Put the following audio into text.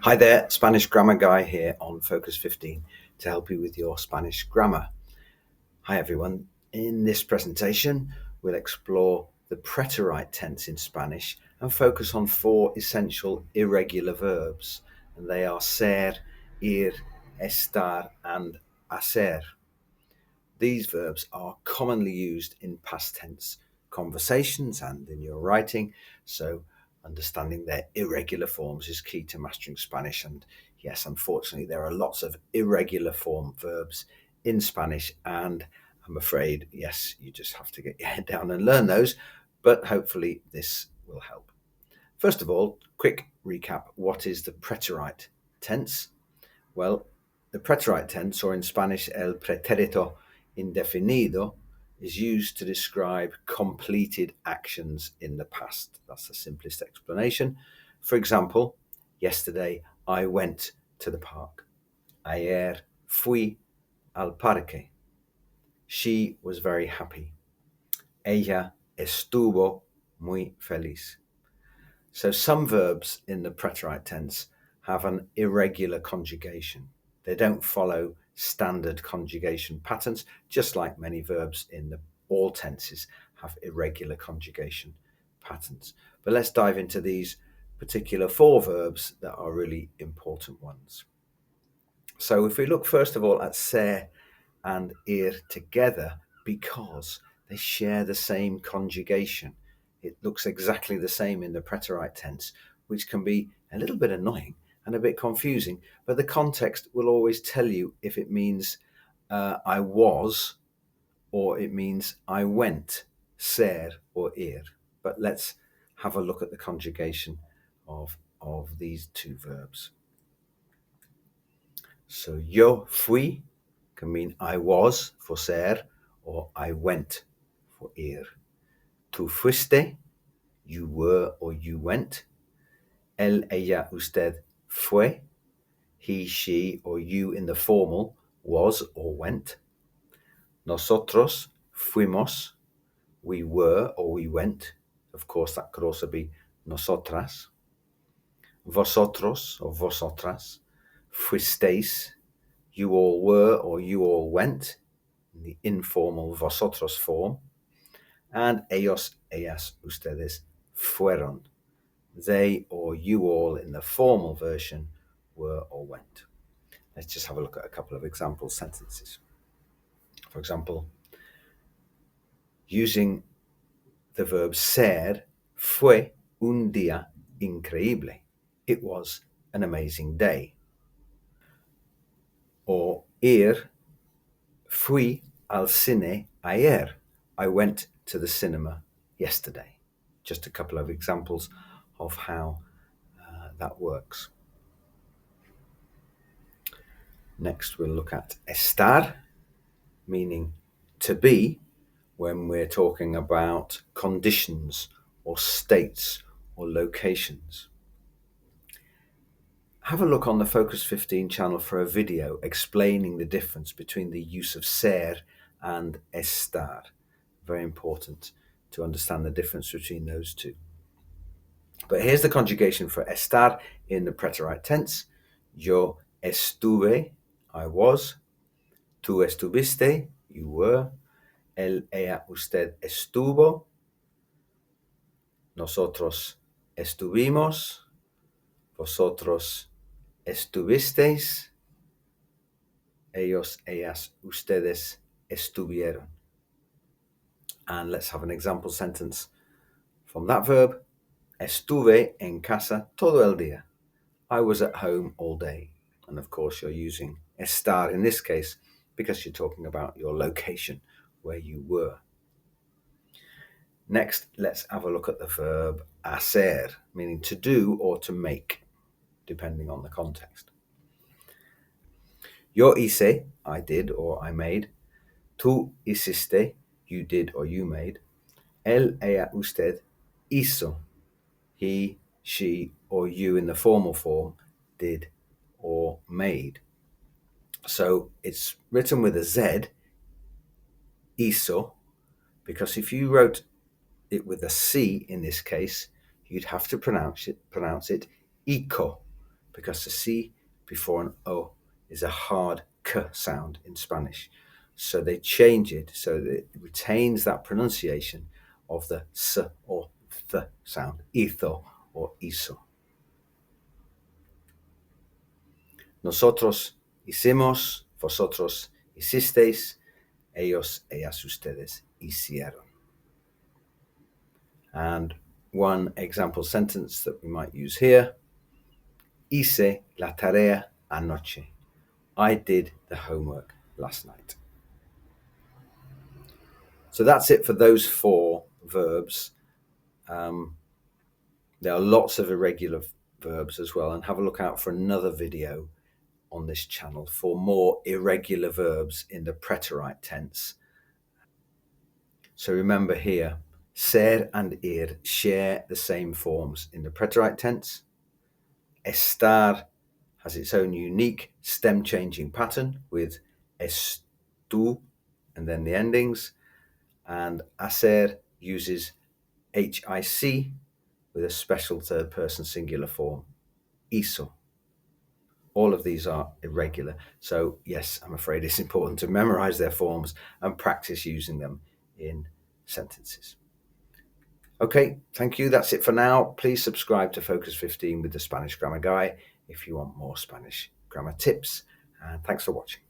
Hi there, Spanish Grammar Guy here on Focus 15 to help you with your Spanish grammar. Hi everyone, in this presentation we'll explore the preterite tense in Spanish and focus on 4 essential irregular verbs, and they are ser, ir, estar and hacer. These verbs are commonly used in past tense conversations and in your writing, so understanding their irregular forms is key to mastering Spanish. And yes, unfortunately, there are lots of irregular form verbs in Spanish, and I'm afraid, yes, you just have to get your head down and learn those, but hopefully this will help. First of all, quick recap. What is the preterite tense? Well, the preterite tense, or in Spanish, el pretérito indefinido, is used to describe completed actions in the past. That's the simplest explanation. For example, yesterday I went to the park. Ayer fui al parque. She was very happy. Ella estuvo muy feliz. So some verbs in the preterite tense have an irregular conjugation. They don't follow standard conjugation patterns, just like many verbs in all tenses have irregular conjugation patterns. But let's dive into these particular 4 verbs that are really important ones. So if we look first of all at ser and ir together, because they share the same conjugation. It looks exactly the same in the preterite tense, which can be a little bit annoying and a bit confusing, but the context will always tell you if it means I was or it means I went, ser or ir. But let's have a look at the conjugation of these 2 verbs. So yo fui can mean I was for ser or I went for ir. Tu fuiste, you were or you went. Él, ella, usted fue. He, she or you in the formal was or went. Nosotros fuimos, we were or we went. Of course, that could also be nosotras. Vosotros or vosotras fuisteis, you all were or you all went, in the informal vosotros form. And ellos, ellas, ustedes fueron. They or you all in the formal version were or went. Let's just have a look at a couple of example sentences. For example, using the verb ser, fue un día increíble. It was an amazing day. Or ir, fui al cine ayer. I went to the cinema yesterday. Just a couple of examples of how that works. Next, we'll look at estar, meaning to be, when we're talking about conditions or states or locations. Have a look on the Focus 15 channel for a video explaining the difference between the use of ser and estar. Very important to understand the difference between those 2. But here's the conjugation for estar in the preterite tense. Yo estuve, I was. Tú estuviste, you were. Él, ella, usted estuvo. Nosotros estuvimos. Vosotros estuvisteis. Ellos, ellas, ustedes estuvieron. And let's have an example sentence from that verb. Estuve en casa todo el día. I was at home all day. And of course, you're using estar in this case because you're talking about your location, where you were. Next, let's have a look at the verb hacer, meaning to do or to make, depending on the context. Yo hice, I did or I made. Tú hiciste, you did or you made. Él, ella, usted hizo, he, she or you in the formal form did or made. So it's written with a Z, hizo, because if you wrote it with a C in this case, you'd have to pronounce it hico, because the C before an O is a hard K sound in Spanish. So they change it so that it retains that pronunciation of the S or Th sound, hizo or hizo. Nosotros hicimos, vosotros hicisteis, ellos, ellas, ustedes hicieron. And one example sentence that we might use here: hice la tarea anoche. I did the homework last night. So that's it for those 4 verbs. There are lots of irregular verbs as well, and have a look out for another video on this channel for more irregular verbs in the preterite tense. So remember here, ser and ir share the same forms in the preterite tense. Estar has its own unique stem changing pattern with estu and then the endings, and hacer uses hic with a special third person singular form, hizo. All of these are irregular, so yes, I'm afraid it's important to memorize their forms and practice using them in sentences. Okay, thank you. That's it for now. Please subscribe to Focus 15 with the Spanish Grammar Guy if you want more Spanish grammar tips. And thanks for watching.